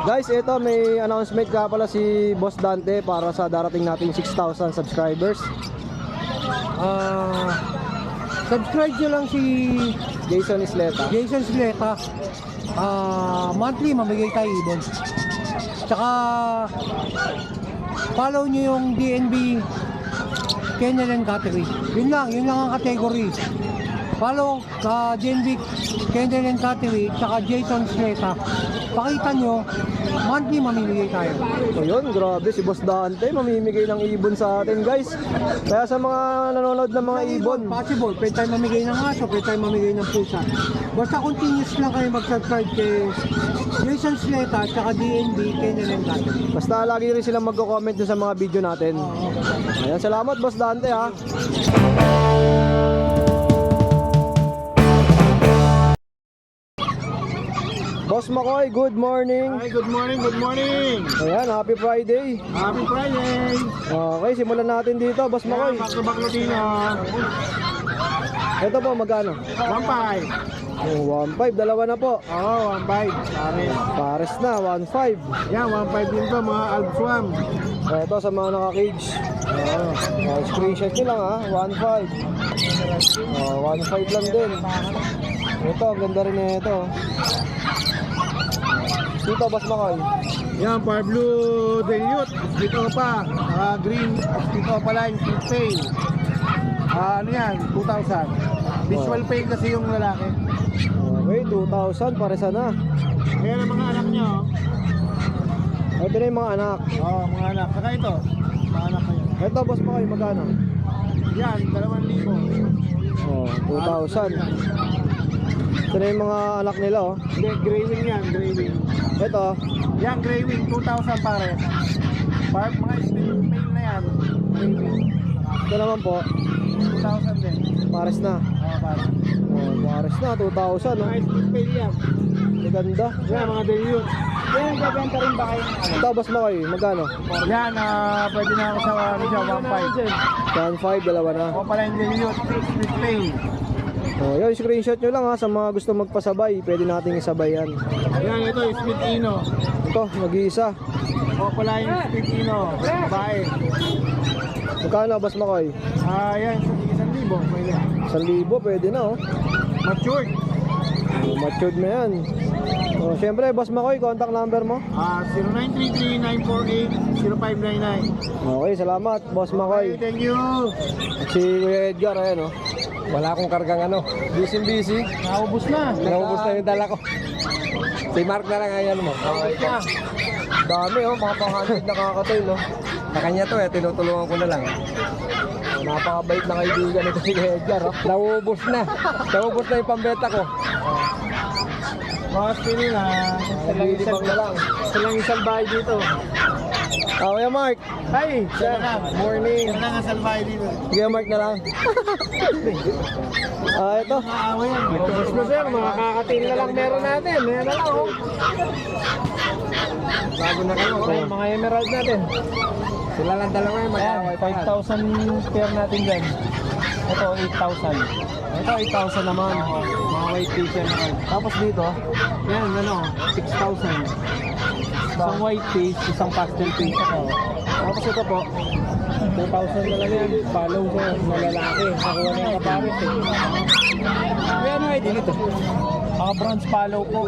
Guys, ito may announcement ka pala si Boss Dante para sa darating nating 6,000 subscribers. Subscribe nyo lang si Jason Isleta. Jason Sleta. Monthly mamigay tayo ibon. Tsaka follow nyo yung DNB Kennel and Cattery. Yun lang ang category. Follow DNB Kennel and Cattery tsaka Jason Sleta. Pakita nyo, monthly mamimigay tayo. So yun, grabe si Boss Dante mamimigay ng ibon sa atin, guys. Kaya sa mga nanonood ng mga ibon, Possible, pwede tayo mamigay ng aso, pwede tayo mamigay ng pusa. Basta continuous lang kayo mag-subscribe kay Jason Sleta at saka DNB Kennel and Cattery. basta lagi rin silang magko-comment dun sa mga video natin. Ayan, salamat Boss Dante ha. Boss Makoy, good morning. Hi, good morning, good morning. Ayan, happy Friday. Happy Friday. Okay, simulan natin dito, Boss Makoy. Back to back Latino. Ito po, magkano? 1.5. Oh, 1.5, dalawa na po. Oo, 1.5. Pares. Pares na, 1.5. Yan, 1.5 din to, mga Alpswam. Ito sa mga naka-cage. Screenshot nyo lang ha, 1.5. 1.5 lang din. Ito, ang ganda rin na ito. Dito, Boss Makoy. Yan, Par Blue Dilute. Dito pa. Green. Dito pa line. Split pay. Ano yan? 2,000. Visual pay kasi yung lalaki. Okay, 2,000, paresa na. Ayan ang mga anak nyo. Ito na yung mga anak. Oo, mga anak. Saka ito. Mga anak kayo. Ito, Boss Makoy, magkano? Yan, 2,000. Oh, 2,000. Ito na yung mga anak nila, oh. Hindi, gray wing yan. Gray wing. Ito, Yan, gray wing. 2,000 pare. Mga split male na yan. Gray wing. ito naman po, 2,000 din. pares na. Pare. Oh, pares na, 2,000, Mga oh. split male yan. Maganda. Yan, mga dilute. Yan, gagawin rin ba kayo? Ito, Boss Makoy, magkano? Yan, pwede na ako sa ano siya, 1.5. 1.5, dalawa na. Ako pala yung dilute. Split male. Oh, yun, screenshot nyo lang ha, sa mga gusto magpasabay, pwede nating isabay yan. Yan, ito yung split ino. Ito, mag-iisa. Ako pala yung split ino. Babae. Magkano, Boss Makoy? Yan, 1,000. Pwede. 1,000, pwede na, oh. Matured. Oh, matured na yan. Oh, syempre, Boss Makoy, contact number mo. 0933-948-0599. Okay, salamat, Boss Makoy. Okay, thank you. At si Kuya Edgar, ayan, oh. Wala akong kargang ano. Busy. Naubos na. Naubos na yung dala ko. Si Mark na lang, ayan mo. Okay pa. Dami, oh. Mga pang-100 na kakatail, no. Sa kanya to, tinutulungan ko na lang. Napakabait na kaibigan nito si Edgar, oh. Naubos na yung pambeta ko. Mga spin na. Nalilibang na lang. Silang isang bahay dito. Kuya Mark. Hi, Sir, morning. Sila nga isang bahay dito. Kuya Mark na lang. Ito. Maaaway yan. Ubus na sir, mga kakatil na lang meron natin. Meron na lang, oh. Bago na kayo, okay. Mga emerald natin. Sila lang dalawa yung Ayan, 5,000 pair natin dyan. Ito, 8,000. Ito, 8,000 naman. Mga white fish yan naman. Tapos dito, Yan, 6,000. Isang white fish, isang pastel fish ako. tapos ito po, 2,000 na lang yan. Follow sa malalaki. Nakuha na yung kaparis eh. Kaya ano ID nito? Mga bronze follow po.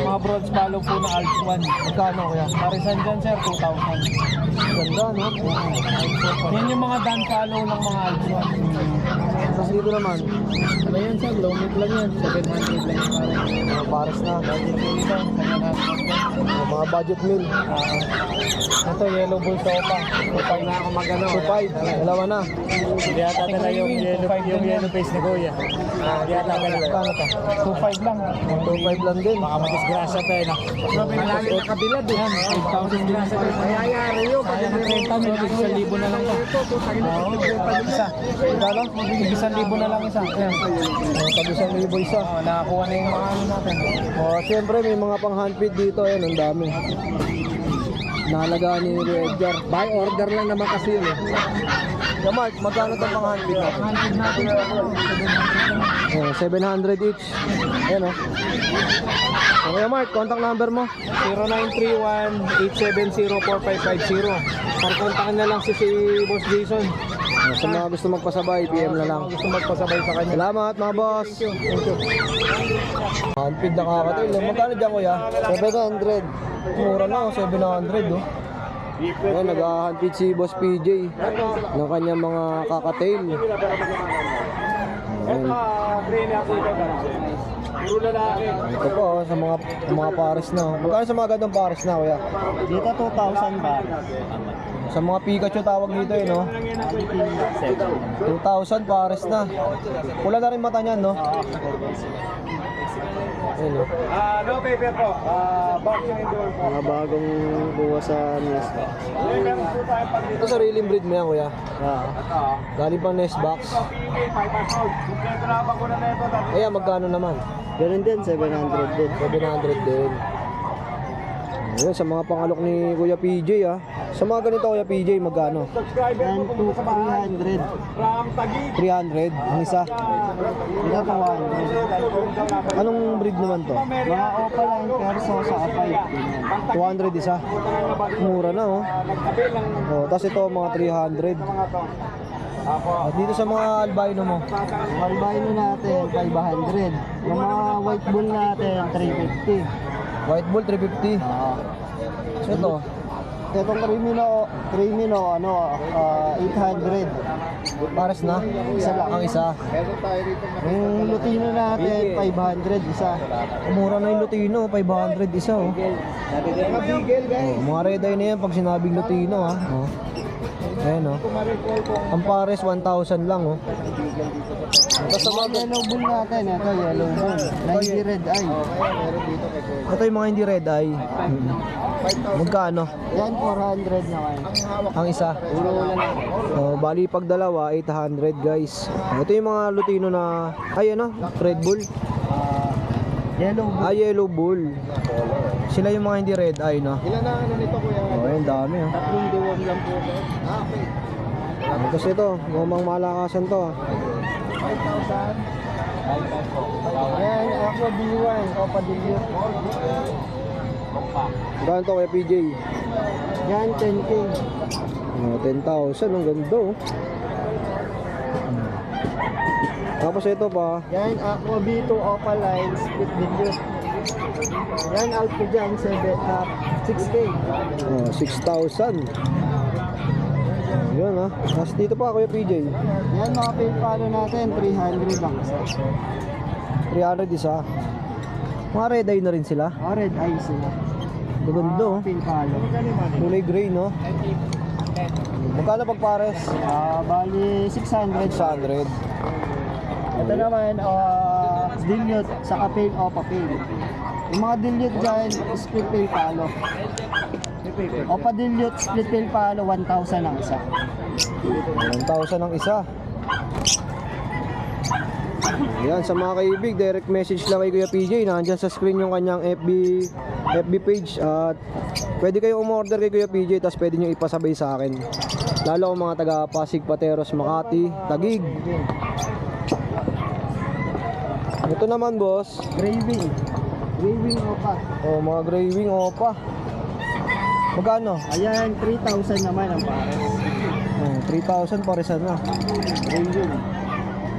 Mga bronze follow po na Alps 1. magkano kuya? Parisan dyan sir, 2,000. Ganda, no? Yan yung mga dan follow ng mga Alps 1. Tapos dito naman, Ano yan sir? Low meat lang yan. 700 lang yung parang. mga pares na. Budget meal ito. 700 yan. Mga budget meal. Ito, yellow bull sopa. 2,500 na ako magano. 2.5, dalawa na. Hindi yata dala yung yellow face ni Kuya. Hindi yata dala. Magkano to? 2,500 lang. 2.5 lang din. Baka madisgrasya pa eh. Malaki na kabilad eh. 8,000 grasya. Mayayari yun. Kaya na 30 mil. 1,000 na lang to. Oo. Isa. Magkano? 1,000 na lang isa. Ayan. Tag 1,000 isa. Oo, nakakuha na yung mga ano natin. Oh, siyempre may mga pang handfeed dito, ayan, ang dami. Nalagaan ni Edgar. By order lang naman kasi yun eh. Kuya Mark, magkano itong pang handpid natin? Handpid natin po. 700 each. Ayan o. Kuya Mark, contact number mo? 0931-870-4550. Pagkontakin na lang si Boss Jason. Sa mga gusto magpasabay, PM na lang. Gusto magpasabay sa kanya. Salamat mga boss. Handpid na kakatail. Magkano dyan kuya? 700. Mura na, 700 oh. Ayan, nag-handpid si Boss PJ ng kanyang mga kakatail. Ayan. Ito po oh, sa mga pares na. Magkano sa mga gandang pares na kuya? Dito 2,000 ba? Sa mga Pikachu tawag dito eh no? 2,000 pares na. Pula na rin mata niyan no? Ayun no? No paper po. Boxing and door po. Mga bagong buwa sa nest. Ito sariling breed mo yan kuya? Galing pang nest box. Ayan, magkano naman? Ganun din, 700 din. 700 din. Ayan, sa mga pangalok ni Kuya PJ ah. Sa mga ganito Kuya PJ, magkano? Yan, 300. 300 ang isa. Ito pa 100. Anong breed naman to? Mga Opaline Perso sa Apay. 200 isa. Mura na oh. Oh, tapos ito mga 300. At dito sa mga albino mo, Yung albino natin, 500. Yung mga white bull natin, 350. white bull 350. So ito, Itong Crimino, 800. pares na. Isa lang. Ang isa. Yung Lutino natin, 500 isa. Mura na yung Lutino, 500 isa oh. Oh, mga red eye na yan pag sinabing Lutino ah. Oh. Ayan oh. Ang pares 1,000 lang oh. Tapos sa Yung mga yellow bull natin, ito yellow bull. 90 red eye. ito yung mga hindi red eye. Magkano? Yan, 400 naman. Ang isa. Oh, bali pag dalawa 800 guys. Ito yung mga Lutino na ay ano, Red Bull. Yellow bull. Yellow Bull. Sila yung mga hindi red eye no. Ilan na ano nito kuya? Oh, ayun dami oh. Tatlong diwam lang po. Okay. Tapos ito, gumang malakasan to ah. 5,000. Yan, ako B1, Opa Dilute. Gano'n to kaya PJ? Yan, 10K. Oh, 10,000, ang ganda oh. Tapos ito pa, Yan, Aqua B2 Opaline Split Dilute. Yan, out ko dyan, 6K. oh, 6,000. Yun ah. Tapos dito pa kuya PJ. Yan, mga palo natin, 300 lang isa. 300 isa. Mga red eye na rin sila. O, red eye sila. Gaganda oh. Palo. Kulay gray no. Magkano pag pares? Bali, 600. 600. Ito naman, dilute sa kapil o papel. Yung mga dilute dyan, split tail palo. O pa dilute, split tail palo, 1,000 ang isa. 1,000 ang isa. Yan, sa mga kaibig, direct message lang kay Kuya PJ. Nandyan sa screen yung kanyang FB page. At pwede kayo umorder kay Kuya PJ, tapos pwede nyo ipasabay sa akin. Lalo ang mga taga Pasig, Pateros, Makati, Taguig. Ito naman boss. Graving. Graving o pa. Oh, mga gray wing opa. Magkano? Ayan, 3,000 naman ang pares. Oh, 3,000 paresan na. Graving.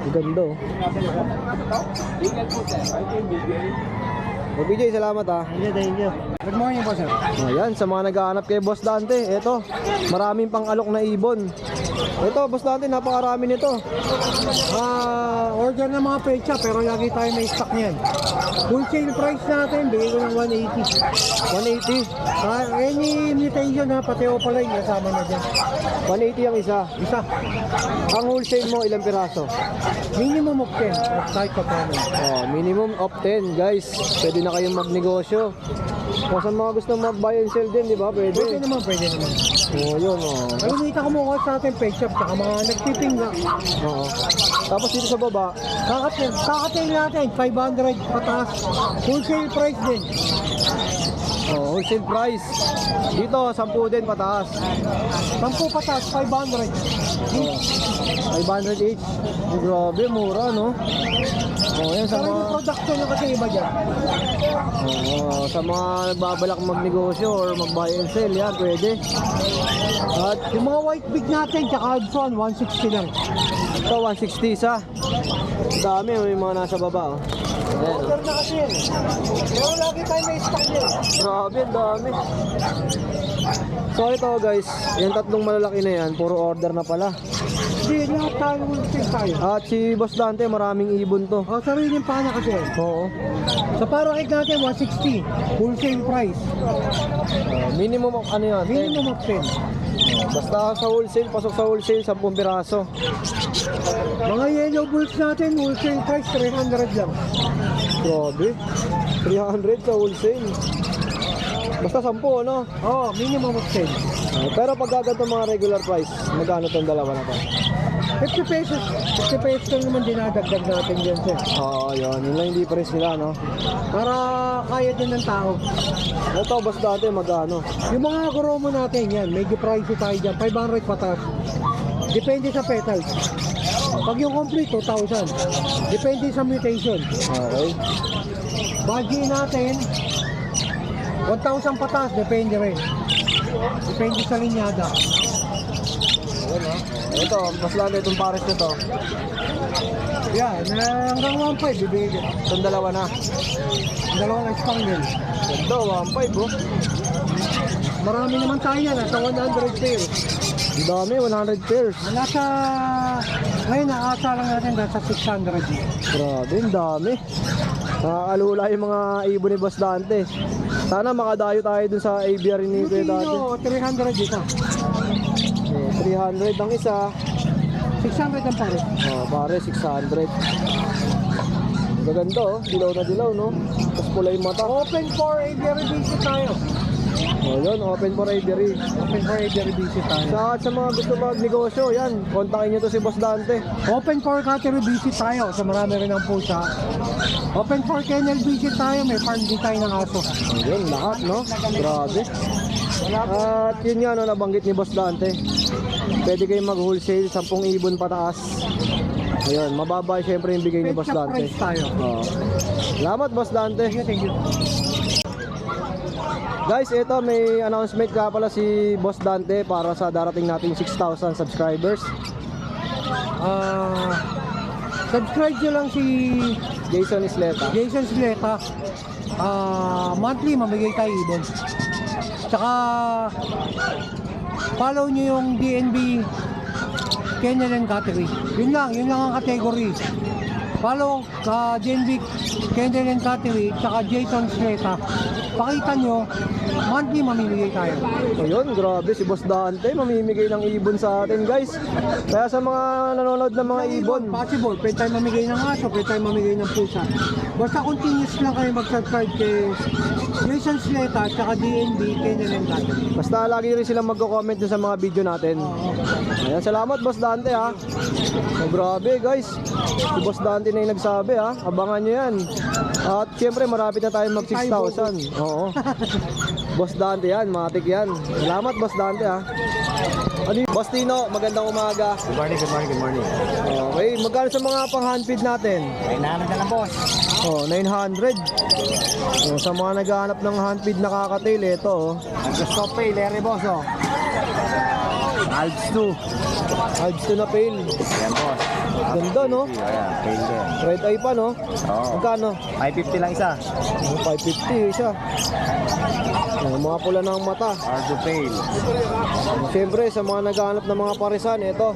Ang ganda oh. PJ, salamat ah. Thank you. Good morning po sir. Ayan, sa mga naghahanap kay Boss Dante, eto, maraming pang alok na ibon. Ito, Boss Dante, napakarami nito. Order ng mga pecha pero lagi tayo may stock niyan. Wholesale price natin, bigay ko ng 180. 180. Any invitation na pati Opaline kasama na dyan. 180 ang isa. Isa, Ang wholesale mo, ilang piraso? minimum of 10 at kahit pa paano. Oh, minimum of 10, guys. Pwede na kayong magnegosyo. Kung sa mga gusto mag-buy and sell din, di ba? Pwede Pwede. naman, pwede naman. Oh, yun oh. Pero may kumukuha sa ating page shop saka mga nagtitinga. Oo. Tapos dito sa baba, Kakatil natin, 500 pataas. Wholesale price din. Oh, wholesale price. Dito, 10 din pataas. 10 patas, 500. 500 each. Oh, grabe, mura, no? Oh, yan sa Pero yung mga... production na kasi iba dyan. Oo, sa mga nagbabalak magnegosyo or mag-buy and sell, yan, pwede. At Yung mga white big natin, tsaka Hudson, 160 lang. ito, 160 isa. Dami, may mga nasa baba, oh. Ayan, oh. Order na kasi yan. Pero lagi tayo may stock din. Grabe, ang dami. So ito guys, yung tatlong malalaki na yan, puro order na pala. Hindi, lahat tayo wholesale tayo. At si Boss Dante, maraming ibon to. O, sariling pana kasi. Oo. Sa parakit natin, 160. Wholesale price. Minimum of ano yan? 10. Minimum of 10. Basta sa wholesale, pasok sa wholesale, 10 piraso. Mga yellow bulls natin, wholesale price, 300 lang. Grabe. 300 sa wholesale. Basta 10, ano? Oo, minimum of 10. Pero pag gaganto mga regular price, magkano tong dalawa na to? 50 pesos. 50 pesos lang naman dinadagdag natin dyan, sir. Oo, yun. Yun lang yung difference nila, no? Para kaya din ng tao. Ito, Boss Dante, magkano? Yung mga goromo natin, yan, medyo pricey tayo dyan. 500 patas. Depende sa petals. Pag yung complete, 2,000. Depende sa mutation. Okay. Budget natin, 1,000 patas, depende rin. Depende sa linyada. Ayan, ha? Ito, Boss Dante, itong pares nito. Yan, hanggang 1,500 bibigyan. Itong dalawa na. Dalawang spangle. Ganda, 1.5, oh. Marami naman tayo yan, nasa 100 pairs. Ang dami, 100 pairs. Nasa, ngayon naasa lang natin nasa 600. Grabe, ang dami. Nakakalula yung mga ibon ni Boss Dante. Sana makadayo tayo dun sa aviary ni Kuya Dante. Lutino, 300 dito. 300 ang isa. 600 ang pare. Oh, pare, 600. Gaganda, oh. Dilaw na dilaw, no? Tapos pula yung mata. Open for aviary visit tayo. Oh, yun, open for aviary. Open for aviary visit tayo. Sa mga gusto magnegosyo, yan, kontakin nyo to si Boss Dante. Open for cattery visit tayo. So marami rin ang pusa. Open for kennel visit tayo. May farm din tayo ng aso. Ayun, lahat, no? Grabe. At yun nga, no, nabanggit ni Boss Dante. Pwede kayong mag-wholesale, 10 ibon pataas. Ayun, mababa syempre yung bigay ni Boss Pet shop Dante. price tayo. Oo. Salamat, Boss Dante. Thank you. Guys, ito may announcement ka pala si Boss Dante para sa darating nating 6,000 subscribers. Subscribe nyo lang si Jason Isleta. Jason Sleta. Monthly mamigay tayo ibon. Tsaka follow nyo yung DNB Kennel and Cattery. Yun lang ang category. Follow DNB Kennel and Cattery tsaka Jason Sleta. Pakita nyo, monthly mamimigay tayo. So yun, grabe si Boss Dante, mamimigay ng ibon sa atin, guys. Kaya sa mga nanonood ng mga ibon, Possible, pwede tayo mamigay ng aso, pwede tayo mamigay ng pusa. Basta continuous lang kayo mag-subscribe kay Jason Sleta at saka DNB Kennel and Cattery. basta lagi rin silang magko-comment dun sa mga video natin. Ayan, salamat Boss Dante, ha. So, grabe, guys. Si Boss Dante na yung nagsabi, ha. Abangan nyo yan. At syempre, marapit na tayo mag 6,000. Oo. Boss Dante yan, matik yan. Salamat Boss Dante, ha. Ano yun? Boss Tino, magandang umaga. Good morning, good morning, good morning. Okay, magkano sa mga pang-handfeed natin? Ay, nahanap na lang, boss. Oh, 900. Oh, sa mga naghahanap ng handfeed na kakatail, ito, oh. Nag-stop pay, Larry, boss, oh. Alps 2. Alps to na pail. Ayan, boss. Ganda, no? Ayan, pail din. Red eye pa, no? Oo. Magkano? 550 lang isa. Oh, 550 isa. Oh, mga pula ng mata. Ardo pail. Siyempre, sa mga naghahanap ng mga parisan, ito.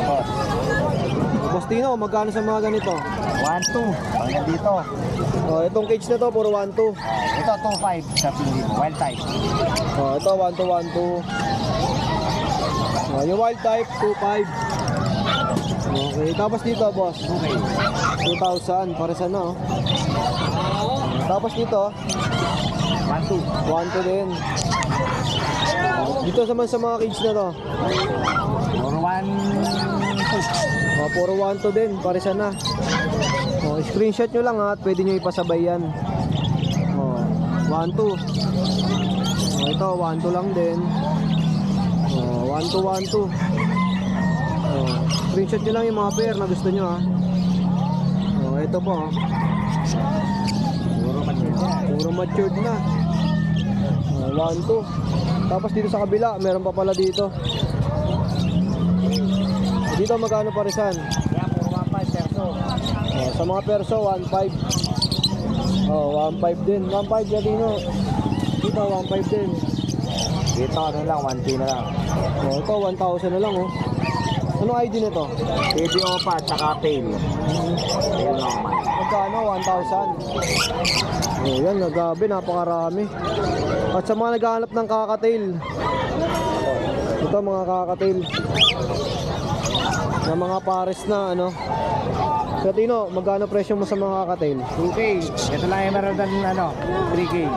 Boss. Boss Tino, magkano sa mga ganito? 1-2. Hanggang dito. Oh, itong cage na to, puro 1-2. Ito, 2-5 sa pili mo. Wild type. Oh, ito, 1-2, 1-2. Oh, yung wild type, 2-5. Okay, tapos dito, boss. 2K. 2,000, parisan na, oh. Tapos dito, 1-2. 1-2 din. Dito naman sa mga cage na to. Or 1-2. Oh, puro 1-2 din, parisan na. Oh, screenshot nyo lang, ha, at pwede nyo ipasabay yan. Oh, 1-2. Ito, 1-2 lang din. 1-2. Screenshot nyo lang yung mga pair na gusto nyo ha. Ito po ha. Puro matured na. 1-2. Tapos dito sa kabila, meron pa pala dito. Dito magkano parisan? Yan, puro 1.5 perso. Sa mga perso, 1.5. 1.5 din. 1.5 yan dito. Dito, 1.5 din. Dito ano lang, 1K na lang. Ito, 1,000 na lang oh. Ano ID nito? Baby Opa, tsaka Tail. Tail normal. Magkano? 1,000. Yan, nagabi, napakarami. At sa mga naghahanap ng kakatail, ito mga kakatail na mga pares na ano. So Tino, magkano presyo mo sa mga kakatail? 2K. Ito lang emerald ng ano, 3K.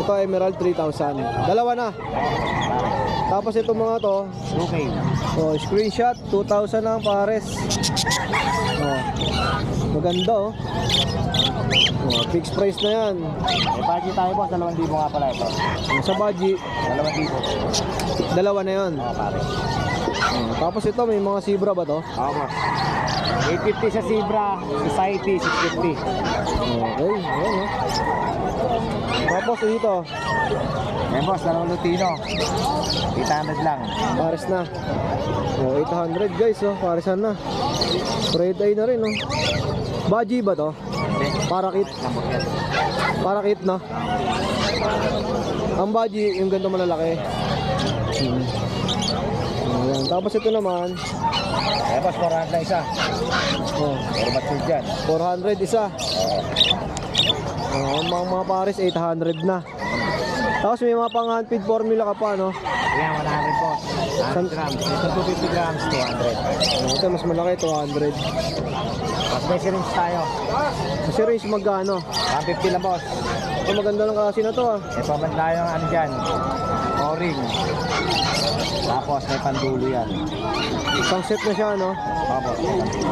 Ito Emerald 3,000. Dalawa na. Tapos ito mga to, 2K. Screenshot 2,000 na ang pares. Maganda oh. Fixed price na yan. May budget tayo boss, 2,000 nga pala ito. Sa budget, 2,000. dalawa na yun. Pare. Tapos ito, may mga zebra ba to? Oo boss. 850 sa Zebra, Society 650. Okay, ayan oh. Tapos ito, Yan boss, 2 Lutino. 800 lang. pares na. 800 guys oh, paresan na. Red eye na rin oh. Baji ba to? Parakit. Parakit na. Ang baji, yung ganito malalaki. Ayan. Tapos ito naman, Eh boss, 400 na isa. Pero matud yan. 400 isa. Ang mga pares 800 na. Tapos may mga pang handfeed formula ka pa no. Yan, 100 boss. 100 grams. Ito 250 grams, 200. Ito mas malaki 200. Mas may syringe tayo. Kasi range magkano? 150 lang boss. Ito maganda lang kasi na to ah. Ito man tayo ng ano dyan. O-ring. Tapos may pandulo yan. Isang set na siya no. Tapos,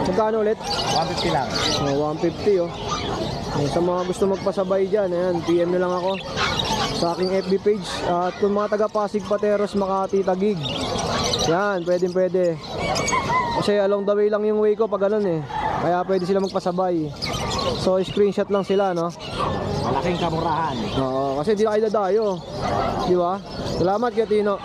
Magkano ulit? 150 lang. 150 oh. Sa mga gusto magpasabay dyan, ayan, PM na lang ako sa aking FB page. At kung mga taga Pasig, Pateros, Makati, Taguig, yan, pwede. Kasi along the way lang yung way ko pag ganun eh. Kaya pwede sila magpasabay. So screenshot lang sila no. Malaking kamurahan. Oo, kasi di na kayo dadayo. Di ba? Salamat Tino.